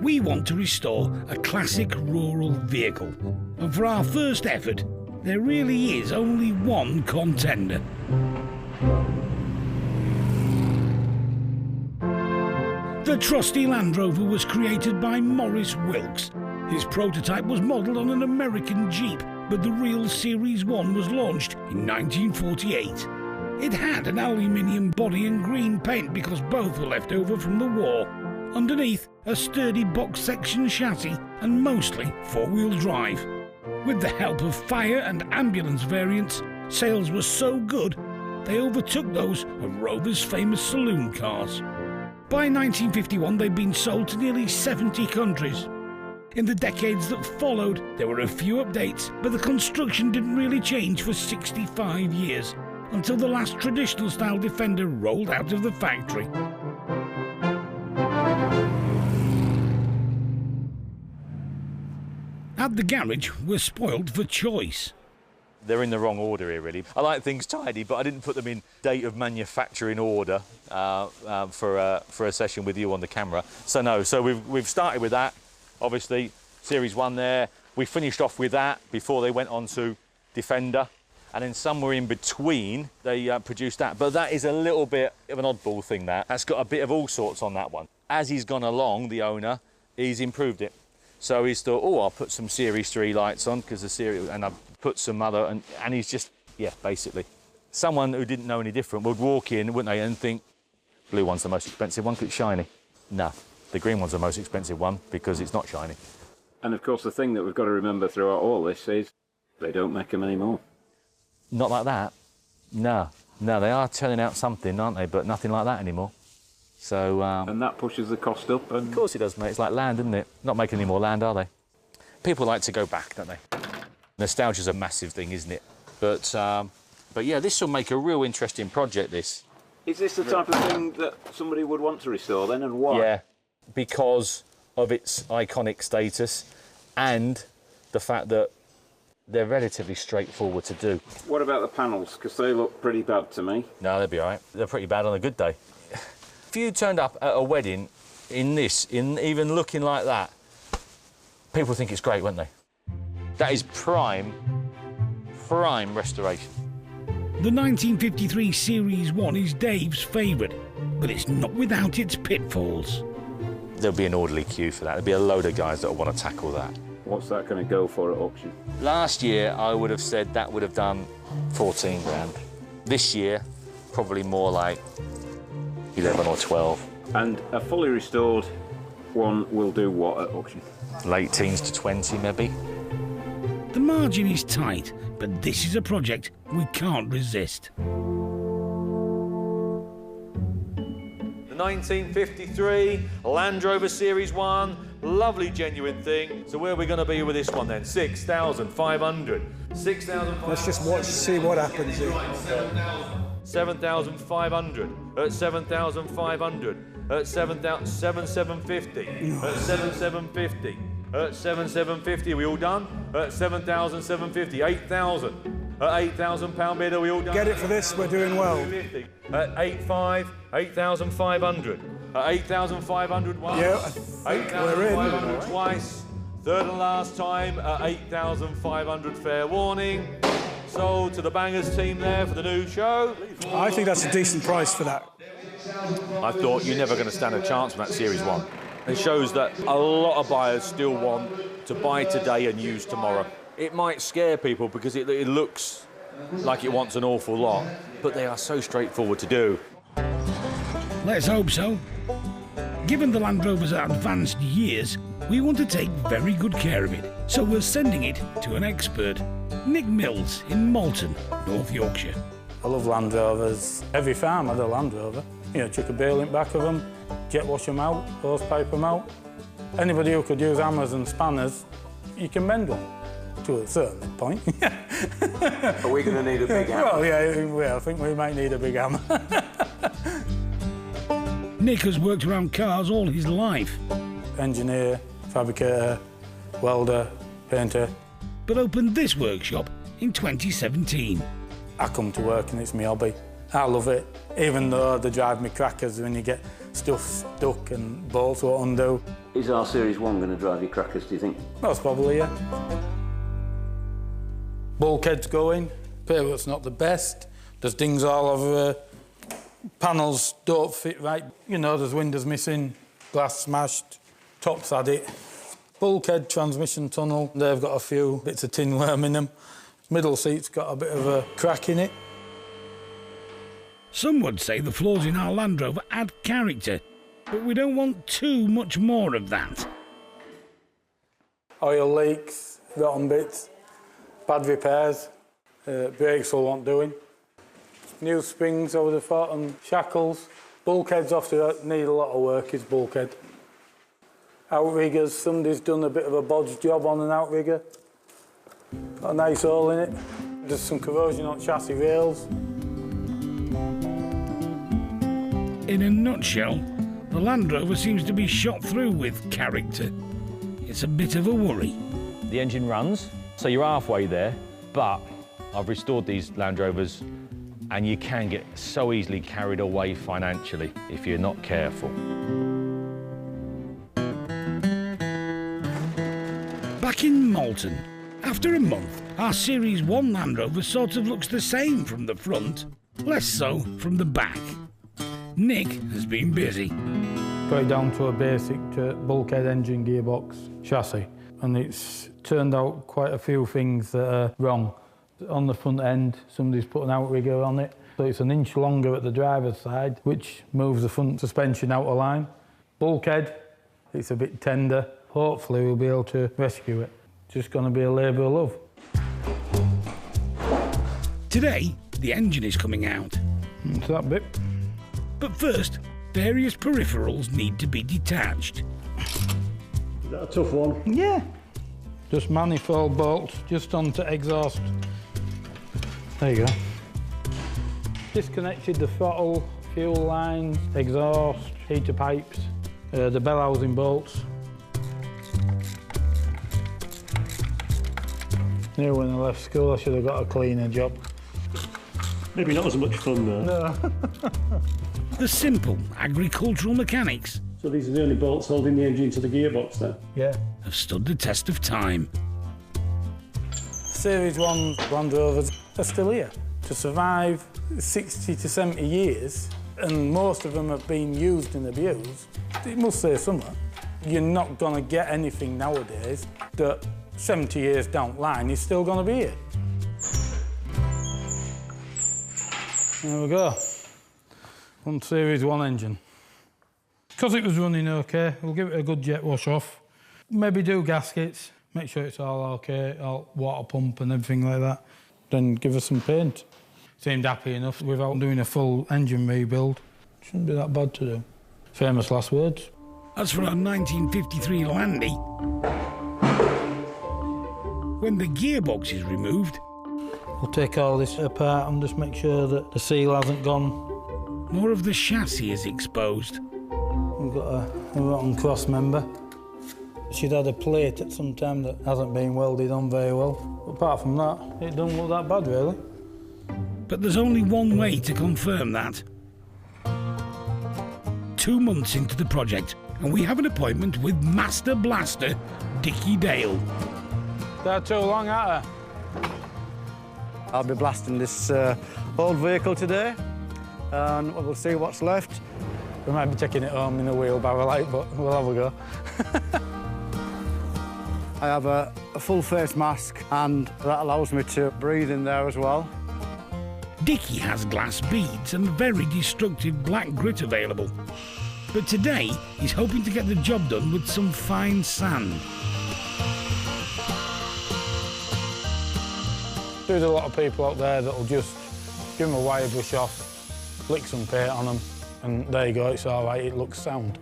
We want to restore a classic rural vehicle, and for our first effort, there really is only one contender. The trusty Land Rover was created by Maurice Wilks. His prototype was modelled on an American Jeep, but the real Series 1 was launched in 1948. It had an aluminium body and green paint because both were left over from the war. Underneath, a sturdy box section chassis and mostly four-wheel drive. With the help of fire and ambulance variants, sales were so good they overtook those of Rover's famous saloon cars. By 1951 they'd been sold to nearly 70 countries. In the decades that followed, there were a few updates, but the construction didn't really change for 65 years, until the last traditional style Defender rolled out of the factory. At the garage, we're spoiled for choice. They're in the wrong order here, really. I like things tidy, but I didn't put them in date of manufacturing order for a session with you on the camera. So no, so we've started with that, obviously, Series 1 there. We finished off with that before they went on to Defender, and then somewhere in between, they produced that. But that is a little bit of an oddball thing, that. That's got a bit of all sorts on that one. As he's gone along, the owner, he's improved it. So he's thought, oh, I'll put some Series 3 lights on, because the Series, and I've put some other, and he's just, yeah, basically. Someone who didn't know any different would walk in, wouldn't they, and think, blue one's the most expensive one because it's shiny. No, the green one's the most expensive one because it's not shiny. And of course, the thing that we've got to remember throughout all this is they don't make them anymore. Not like that. No, they are turning out something, aren't they? But nothing like that anymore. So. And that pushes the cost up. And... Of course it does, mate. It's like land, isn't it? Not making any more land, are they? People like to go back, don't they? Nostalgia's a massive thing, isn't it? But yeah, this will make a real interesting project, this. Is this the type of thing that somebody would want to restore then, and why? Yeah, because of its iconic status and the fact that they're relatively straightforward to do. What about the panels? Because they look pretty bad to me. No, they'll be all right. They're pretty bad on a good day. If you turned up at a wedding in this, in even looking like that, people think it's great, won't they? That is prime restoration. The 1953 Series 1 is Dave's favourite, but it's not without its pitfalls. There'll be an orderly queue for that. There'll be a load of guys that will want to tackle that. What's that going to go for at auction? Last year, I would have said that would have done 14 grand. This year, probably more like 11 or 12. And a fully restored one will do what at auction? Late teens to 20, maybe. The margin is tight, but this is a project we can't resist. The 1953 Land Rover Series 1, lovely genuine thing. So where are we going to be with this one then? 6,500. 6,500. Let's just watch, see what happens here. 7,500. At 7,500. At 7,750. At 7,750. At 7,750, are we all done? At 7,750, 8,000. At £8,000 bid, are we all done? Get it for this, we're doing well. At 8,500, 8,500. At 8,500 once. Yeah, I think we're in. 8,500 twice. Third and last time at 8,500, fair warning. Sold to the Bangers team there for the new show. I think that's a decent price for that. I thought you're never going to stand a chance from that Series 1. It shows that a lot of buyers still want to buy today and use tomorrow. It might scare people because it looks like it wants an awful lot, but they are so straightforward to do. Let's hope so. Given the Land Rover's advanced years, we want to take very good care of it, so we're sending it to an expert. Nick Mills in Malton, North Yorkshire. I love Land Rovers. Every farm had a Land Rover. You know, chuck a bale in back of them, jet wash them out, hose pipe them out. Anybody who could use hammers and spanners, you can mend one to a certain point. Are we going to need a big hammer? Well, yeah, I think we might need a big hammer. Nick has worked around cars all his life. Engineer, fabricator, welder, painter. But opened this workshop in 2017. I come to work and it's my hobby. I love it, even though they drive me crackers when you get stuff stuck and bolts won't undo. Is our Series 1 going to drive you crackers, do you think? Most probably, yeah. Bulkhead's going, paintwork's not the best. There's dings all over, panels don't fit right. You know, there's windows missing, glass smashed, top's had it. Bulkhead, transmission tunnel, they've got a few bits of tin worm in them. Middle seat's got a bit of a crack in it. Some would say the flaws in our Land Rover add character, but we don't want too much more of that. Oil leaks, rotten bits, bad repairs, brakes all want doing. New springs over the foot and shackles. Bulkheads often need a lot of work, is bulkhead. Outriggers, somebody's done a bit of a bodge job on an outrigger. Got a nice hole in it. There's some corrosion on chassis rails. In a nutshell, the Land Rover seems to be shot through with character. It's a bit of a worry. The engine runs, so you're halfway there, but I've restored these Land Rovers and you can get so easily carried away financially if you're not careful. Back in Malton, after a month, our Series 1 Land Rover sort of looks the same from the front, less so from the back. Nick has been busy. Got it down to a basic bulkhead engine gearbox chassis, and it's turned out quite a few things that are wrong. On the front end, somebody's put an outrigger on it, so it's an inch longer at the driver's side, which moves the front suspension out of line. Bulkhead, it's a bit tender. Hopefully we'll be able to rescue it. Just going to be a labour of love. Today, the engine is coming out. That's that bit. But first, various peripherals need to be detached. Is that a tough one? Yeah. Just manifold bolts, just onto exhaust. There you go. Disconnected the throttle, fuel lines, exhaust, heater pipes, the bell housing bolts. Knew when I left school I should have got a cleaner job. Maybe not as much fun though. No. The simple agricultural mechanics So these are the only bolts holding the engine to the gearbox then? Yeah. have stood the test of time. Series 1 Land Rovers are still here to survive 60 to 70 years, and most of them have been used and abused. It must say something. You're not going to get anything nowadays that 70 years down the line is still going to be here. There we go. On Series 1 engine. Because it was running okay, we'll give it a good jet wash off. Maybe do gaskets, make sure it's all okay, all water pump and everything like that. Then give us some paint. Seemed happy enough without doing a full engine rebuild. Shouldn't be that bad to do. Famous last words. As for our 1953 Landy, when the gearbox is removed, We'll take all this apart and just make sure that the seal hasn't gone. more of the chassis is exposed. We've got a rotten cross member. She'd had a plate at some time that hasn't been welded on very well. But apart from that, it doesn't look that bad, really. But there's only one way to confirm that. 2 months into the project, and we have an appointment with Master Blaster Dickie Dale. They're too long, aren't they? I'll be blasting this old vehicle today, and we'll see what's left. We might be taking it home in a wheelbarrow, like, but we'll have a go. I have a full face mask, and that allows me to breathe in there as well. Dickie has glass beads and very destructive black grit available. But today, he's hoping to get the job done with some fine sand. There's a lot of people out there that'll just give them a wire brush off, flick some paint on them, and there you go, it's all right, it looks sound.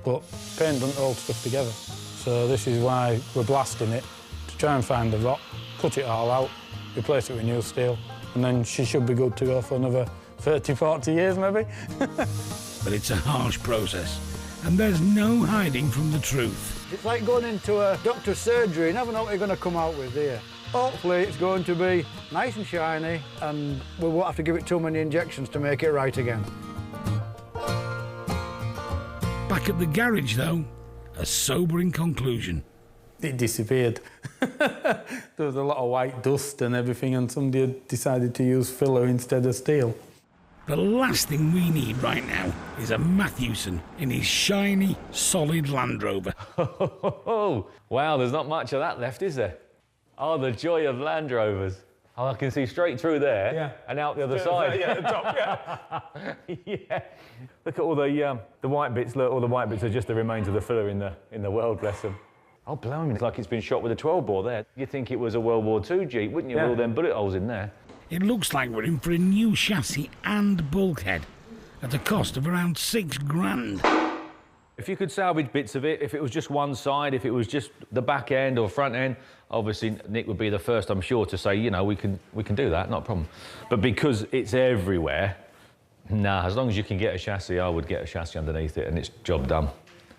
But paint doesn't hold stuff together. So this is why we're blasting it, to try and find the rot, cut it all out, replace it with new steel, and then she should be good to go for another 30, 40 years maybe. But it's a harsh process, and there's no hiding from the truth. It's like going into a doctor's surgery, you never know what you're going to come out with, do you? Hopefully it's going to be nice and shiny, and we won't have to give it too many injections to make it right again. Back at the garage, though, a sobering conclusion. It disappeared. There was a lot of white dust and everything, and somebody had decided to use filler instead of steel. The last thing we need right now is a Matthewson in his shiny, solid Land Rover. Oh, wow, there's not much of that left, is there? Oh, the joy of Land Rovers. Oh, I can see straight through there and out the other side. Yeah, the top, yeah. Yeah. Look at all the white bits. Look, all the white bits are just the remains of the filler in the world, bless them. Oh, blimey, it's like it's been shot with a 12-bore there. You'd think it was a World War II Jeep, wouldn't you, with all them bullet holes in there? It looks like we're in for a new chassis and bulkhead at a cost of around £6,000. If you could salvage bits of it, if it was just one side, if it was just the back end or front end, obviously Nick would be the first, I'm sure, to say, you know, we can do that, not a problem. But because it's everywhere, nah, as long as you can get a chassis, I would get a chassis underneath it and it's job done.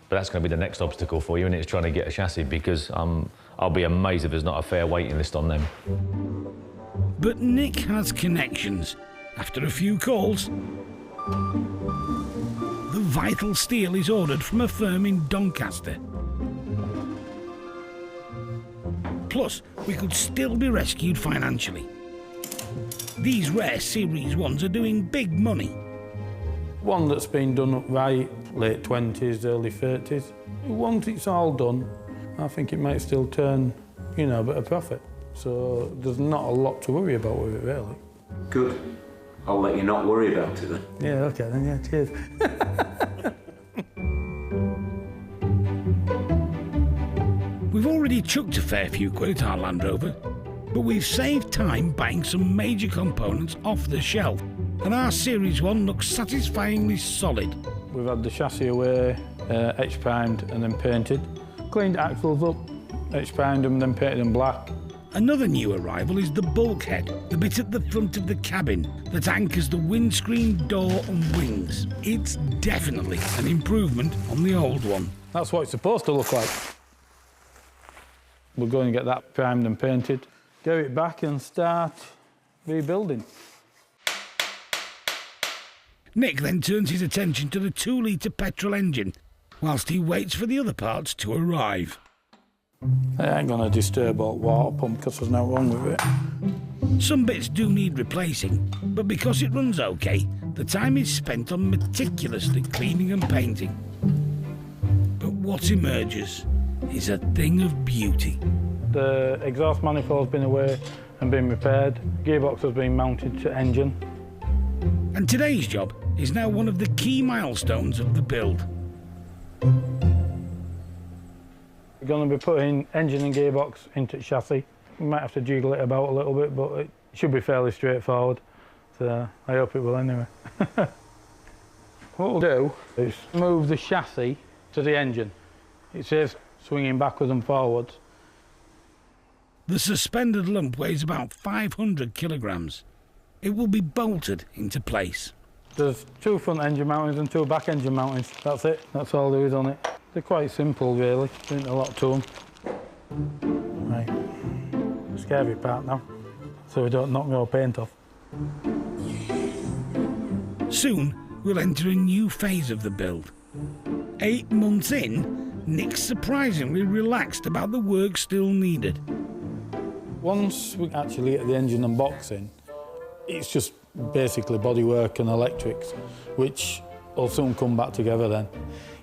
But that's going to be the next obstacle for you, and it's trying to get a chassis, because I'll be amazed if there's not a fair waiting list on them. But Nick has connections. After a few calls, the vital steel is ordered from a firm in Doncaster. Plus, we could still be rescued financially. These rare Series 1s are doing big money. One that's been done right, late 20s, early 30s. Once it's all done, I think it might still turn, you know, a bit of profit. So there's not a lot to worry about with it, really. Good. I'll let you not worry about it then. Yeah, OK then, yeah, cheers. We've already chucked a fair few quid at our Land Rover, but we've saved time buying some major components off the shelf, and our Series 1 looks satisfyingly solid. We've had the chassis away, etch-primed and then painted. Cleaned axles up, etch-primed them, then painted them black. Another new arrival is the bulkhead, the bit at the front of the cabin that anchors the windscreen, door and wings. It's definitely an improvement on the old one. That's what it's supposed to look like. We're going to get that primed and painted, get it back and start rebuilding. Nick then turns his attention to the 2-litre petrol engine, whilst he waits for the other parts to arrive. I ain't going to disturb our water pump because there's nothing wrong with it. Some bits do need replacing, but because it runs OK, the time is spent on meticulously cleaning and painting. But what emerges is a thing of beauty. The exhaust manifold's been away and been repaired. Gearbox has been mounted to engine. And today's job is now one of the key milestones of the build. We're going to be putting engine and gearbox into the chassis. We might have to jiggle it about a little bit, but it should be fairly straightforward. So I hope it will anyway. What we'll do is move the chassis to the engine. It saves swinging backwards and forwards. The suspended lump weighs about 500 kilograms. It will be bolted into place. There's 2 front engine mountings and 2 back engine mountings. That's it. That's all there is on it. They're quite simple, really. There ain't a lot to them. Right. Scary part now, so we don't knock more paint off. Soon, we'll enter a new phase of the build. 8 months in, Nick's surprisingly relaxed about the work still needed. Once we actually get the engine and box in, it's just basically bodywork and electrics, which will soon come back together then.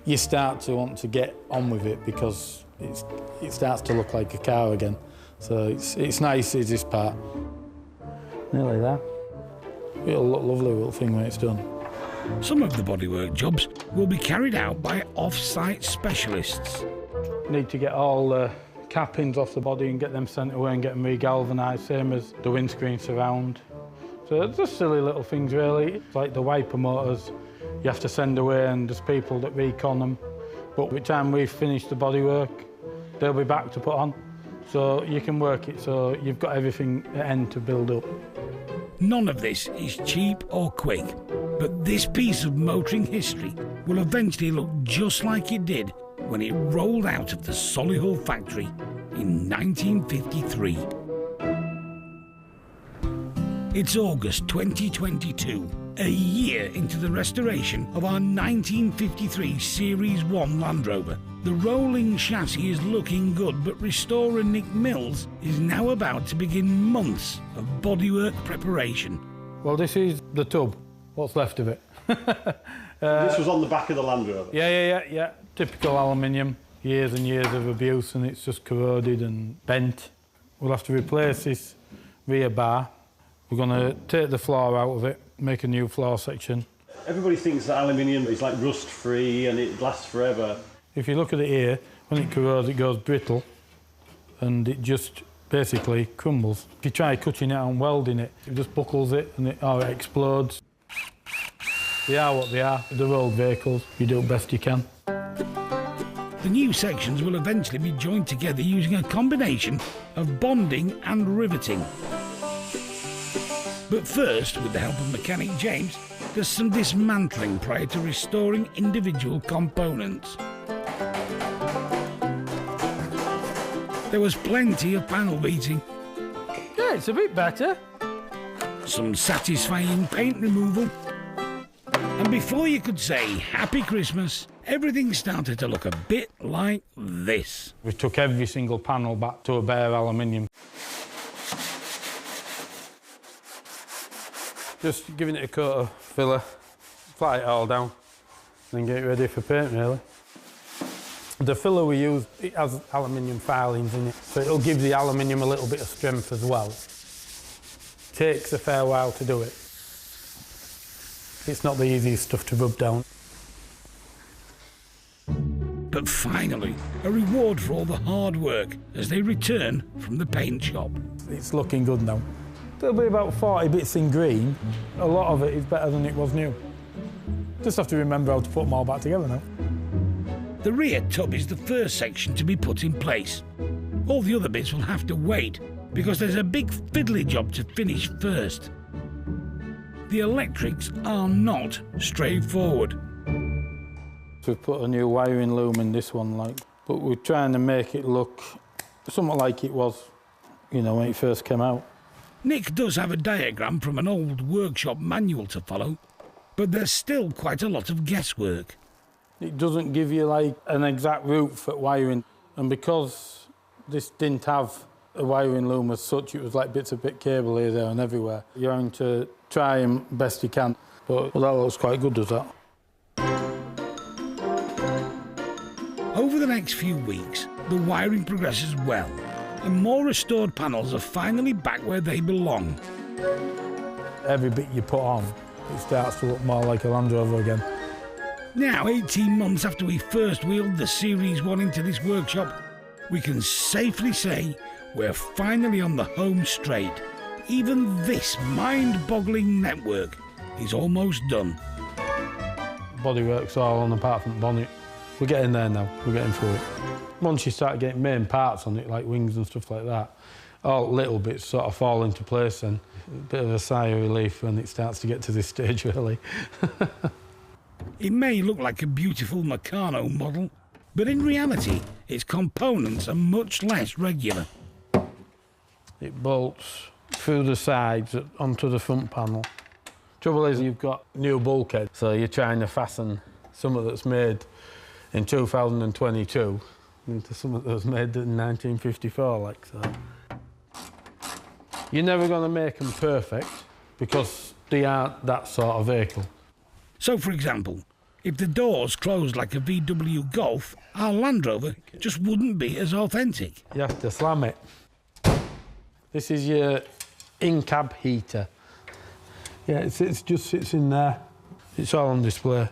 You start to want to get on with it because it starts to look like a car again. So it's nice, is this part. Nearly there. It'll look lovely, little thing when it's done. Some of the bodywork jobs will be carried out by off-site specialists. Need to get all the cappings off the body and get them sent away and get them re-galvanised, same as the windscreen surround. So it's just silly little things, really. It's like the wiper motors, you have to send away and there's people that recon them. But by the time we've finished the bodywork, they'll be back to put on. So you can work it so you've got everything at end to build up. None of this is cheap or quick, but this piece of motoring history will eventually look just like it did when it rolled out of the Solihull factory in 1953. It's August 2022, a year into the restoration of our 1953 Series 1 Land Rover. The rolling chassis is looking good, but restorer Nick Mills is now about to begin months of bodywork preparation. Well, this is the tub, what's left of it. This was on the back of the Land Rover? Yeah. Typical aluminium, years and years of abuse, and it's just corroded and bent. We'll have to replace this rear bar. We're going to take the floor out of it, make a new floor section. Everybody thinks that aluminium is like rust-free and it lasts forever. If you look at it here, when it corrodes, it goes brittle, and it just basically crumbles. If you try cutting it out and welding it, it just buckles it, and it explodes. They are what they are. They're old vehicles. You do the best you can. The new sections will eventually be joined together using a combination of bonding and riveting. But first, with the help of mechanic James, there's some dismantling prior to restoring individual components. There was plenty of panel beating. Yeah, it's a bit better. Some satisfying paint removal. And before you could say Happy Christmas, everything started to look a bit like this. We took every single panel back to a bare aluminium. Just giving it a coat of filler, flat it all down, and then get it ready for paint, really. The filler we use, it has aluminium filings in it, so it'll give the aluminium a little bit of strength as well. Takes a fair while to do it. It's not the easiest stuff to rub down. But finally, a reward for all the hard work as they return from the paint shop. It's looking good now. There'll be about 40 bits in green. A lot of it is better than it was new. Just have to remember how to put them all back together now. The rear tub is the first section to be put in place. All the other bits will have to wait because there's a big fiddly job to finish first. The electrics are not straightforward. We've put a new wiring loom in this one, but we're trying to make it look somewhat like it was, when it first came out. Nick does have a diagram from an old workshop manual to follow, but there's still quite a lot of guesswork. It doesn't give you an exact route for wiring, and because this didn't have a wiring loom as such, it was like bits of cable here, there and everywhere. You're having to try them best you can, but that looks quite good, does that? Over the next few weeks, the wiring progresses well, and more restored panels are finally back where they belong. Every bit you put on, it starts to look more like a Land Rover again. Now, 18 months after we first wheeled the Series 1 into this workshop, we can safely say we're finally on the home straight. Even this mind-boggling network is almost done. Bodywork's all on apart from the bonnet. We're getting there now, we're getting through it. Once you start getting main parts on it, like wings and stuff like that, all little bits sort of fall into place, and a bit of a sigh of relief when it starts to get to this stage, really. It may look like a beautiful Meccano model, but in reality, its components are much less regular. It bolts through the sides onto the front panel. Trouble is, you've got new bulkhead, so you're trying to fasten something that's made in 2022 into something that was made in 1954, so. You're never going to make them perfect because they aren't that sort of vehicle. So, for example, if the doors closed like a VW Golf, our Land Rover just wouldn't be as authentic. You have to slam it. This is your in-cab heater. Yeah, it just sits in there. It's all on display.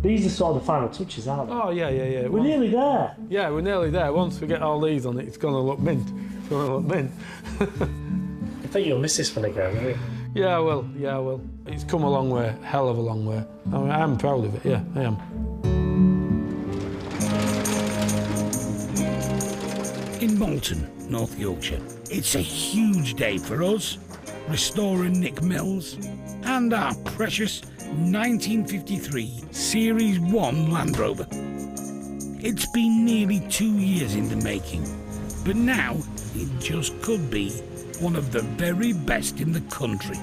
These are sort of the final touches, aren't they? Oh, yeah. We're nearly there. Yeah, we're nearly there. Once we get all these on it, it's going to look mint. It's going to look mint. I think you'll miss this one again, won't you? Yeah, I will. It's come a long way, hell of a long way. I'm proud of it, yeah, I am. In Malton, North Yorkshire, it's a huge day for us, restorer Nick Mills, and our precious 1953 Series 1 Land Rover. It's been nearly 2 years in the making, but now it just could be one of the very best in the country.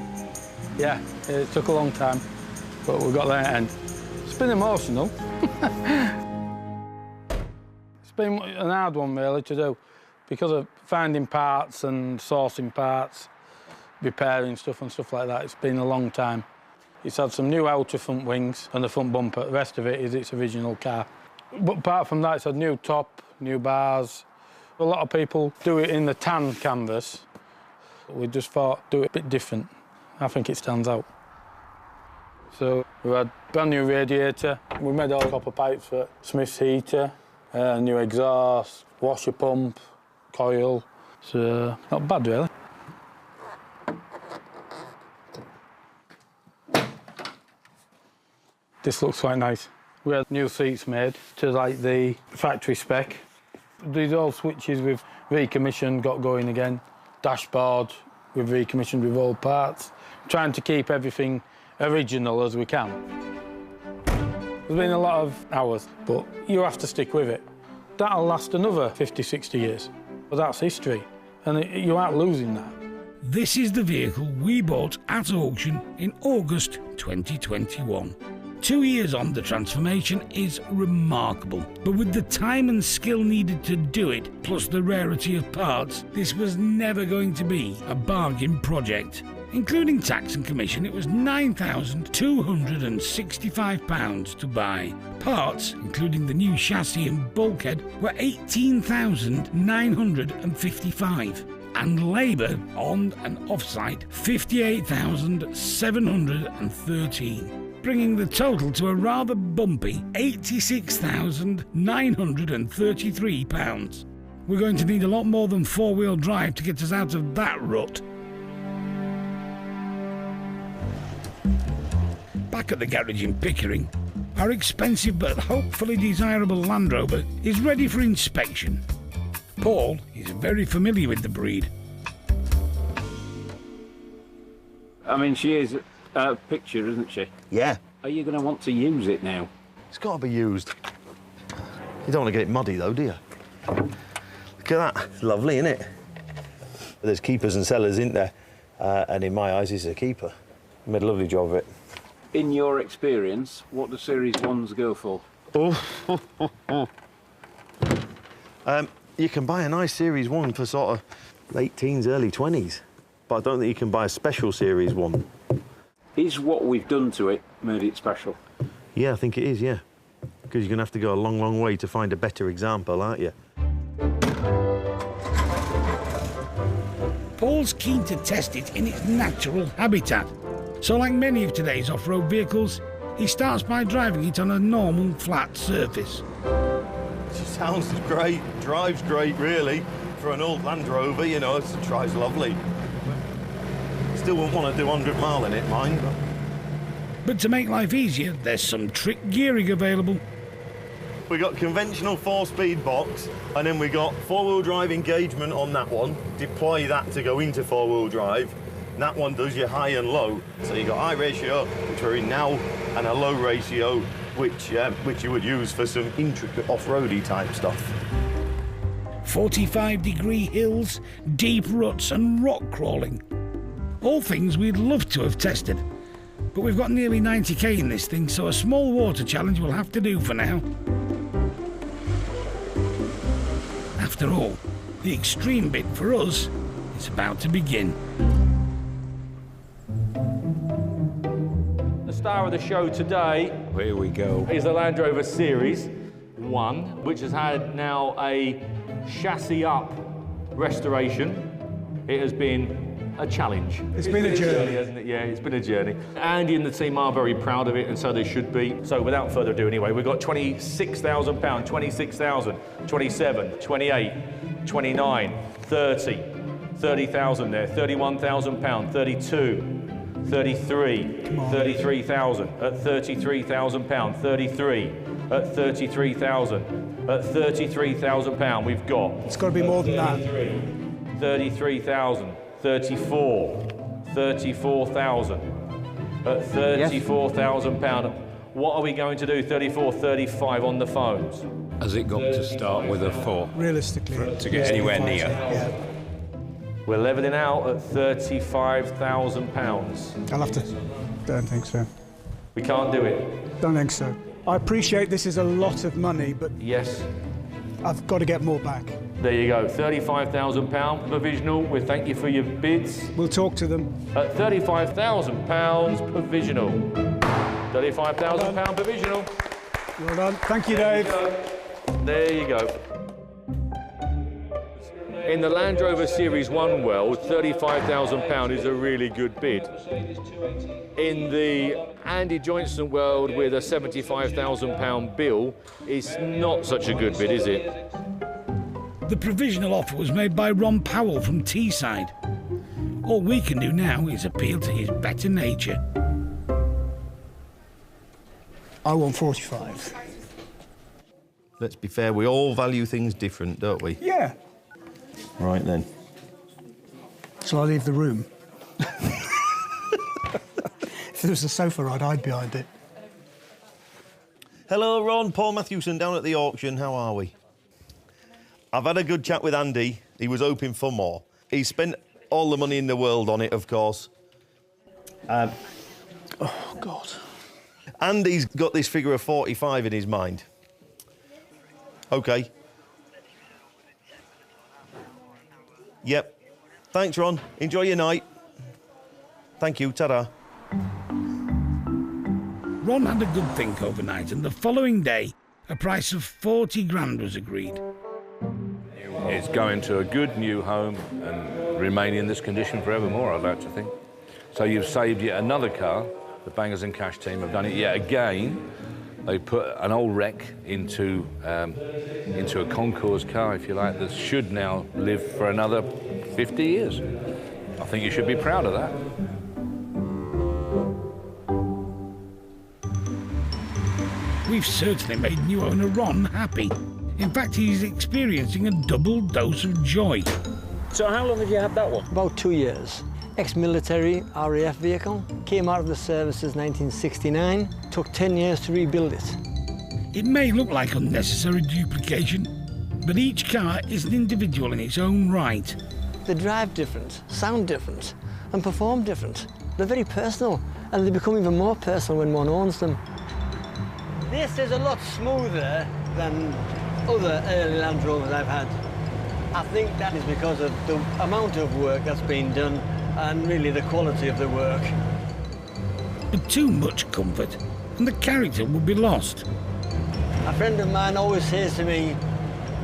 Yeah, it took a long time, but we got there and it's been emotional. It's been an hard one really to do because of finding parts and sourcing parts, repairing stuff and stuff like that. It's been a long time. It's had some new outer front wings and the front bumper. The rest of it is its original car. But apart from that, it's had new top, new bars. A lot of people do it in the tan canvas. We just thought, do it a bit different. I think it stands out. So we had brand new radiator. We made all copper pipes for Smith's heater, new exhaust, washer pump, coil. So not bad really. This looks quite nice. We had new seats made to like the factory spec. These old switches we've recommissioned, got going again. Dashboard we've recommissioned with old parts. Trying to keep everything original as we can. There's been a lot of hours, but you have to stick with it. That'll last another 50, 60 years. But that's history, and you aren't losing that. This is the vehicle we bought at auction in August 2021. 2 years on, the transformation is remarkable, but with the time and skill needed to do it, plus the rarity of parts, this was never going to be a bargain project. Including tax and commission, it was £9,265 to buy. Parts, including the new chassis and bulkhead, were £18,955. And labour on and off-site, £58,713. Bringing the total to a rather bumpy £86,933. We're going to need a lot more than four-wheel drive to get us out of that rut. Back at the garage in Pickering, our expensive but hopefully desirable Land Rover is ready for inspection. Paul is very familiar with the breed. I mean, she is a picture, isn't she? Yeah. Are you going to want to use it now? It's got to be used. You don't want to get it muddy, though, do you? Look at that. It's lovely, isn't it? There's keepers and sellers, isn't there? And in my eyes, it's a keeper. I made a lovely job of it. In your experience, what do Series 1s go for? You can buy a nice Series 1 for sort of late teens, early 20s. But I don't think you can buy a special Series 1. Is what we've done to it made it special? Yeah, I think it is, yeah. Because you're going to have to go a long, long way to find a better example, aren't you? Paul's keen to test it in its natural habitat. So like many of today's off-road vehicles, he starts by driving it on a normal flat surface. It sounds great, drives great, really. For an old Land Rover, you know, it drives lovely. Still wouldn't want to do 100 mile in it, mind. But to make life easier, there's some trick gearing available. We got conventional 4-speed box, and then we got 4-wheel drive engagement on that one. Deploy that to go into 4-wheel drive. And that one does your high and low. So you got high ratio, which we're in now, and a low ratio, which you would use for some intricate off-roady type stuff. 45-degree hills, deep ruts and rock crawling. All things we'd love to have tested. But we've got nearly 90k in this thing, so a small water challenge will have to do for now. After all, the extreme bit for us is about to begin. The star of the show today, Here we go. is the Land Rover Series 1, which has had now a chassis up restoration. It has been a challenge. It's been a journey, hasn't it? Yeah, it's been a journey. Andy and the team are very proud of it, and so they should be. So without further ado anyway, we've got £26,000, 26,000, 27, 28, 29, 30, 30,000 there, £31,000, 32, 33, 33,000, at £33,000, 33, at 33,000, at £33,000 we've got. It's got to be more than that. 33,000, 34, 34,000, at £34,000. What are we going to do? 34, 35 on the phones. Has it got to start with a 4? Realistically. To get anywhere near? Yeah. We're levelling out at £35,000. I'll have to. Don't think so. We can't do it. Don't think so. I appreciate this is a lot of money, but Yes. I've got to get more back. There you go, £35,000 provisional. We thank you for your bids. We'll talk to them. At £35,000 provisional. £35,000 provisional. Well done. Thank you, Dave. There you go. In the Land Rover Series 1 world, £35,000 is a really good bid. In the Andy Johnson world with a £75,000 bill, it's not such a good bid, is it? The provisional offer was made by Ron Powell from Teesside. All we can do now is appeal to his better nature. I want 45. Let's be fair, we all value things different, don't we? Yeah. Right then. Shall I leave the room? If there was a sofa, I'd hide behind it. Hello, Ron. Paul Matthewson down at the auction. How are we? I've had a good chat with Andy. He was hoping for more. He spent all the money in the world on it, of course. Oh, God. Andy's got this figure of 45 in his mind. OK. Yep. Thanks, Ron. Enjoy your night. Thank you. Ta-da. Ron had a good think overnight, and the following day, a price of 40 grand was agreed. It's going to a good new home and remain in this condition forevermore, I'd like to think. So you've saved yet another car. The Bangers and Cash team have done it yet again. They put an old wreck into a concours car, if you like, that should now live for another 50 years. I think you should be proud of that. We've certainly made new owner Ron happy. In fact, he's experiencing a double dose of joy. So how long have you had that one? About 2 years. Ex-military RAF vehicle, came out of the services 1969, took 10 years to rebuild it. It may look like unnecessary duplication, but each car is an individual in its own right. They drive different, sound different, and perform different. They're very personal, and they become even more personal when one owns them. This is a lot smoother than other early Land Rovers I've had. I think that is because of the amount of work that's been done and really the quality of the work. But too much comfort, and the character will be lost. A friend of mine always says to me,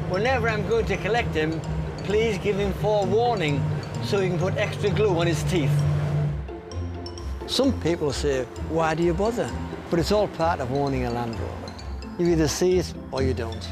whenever I'm going to collect him, please give him forewarning so he can put extra glue on his teeth. Some people say, why do you bother? But it's all part of owning a Land Rover. You either see it or you don't.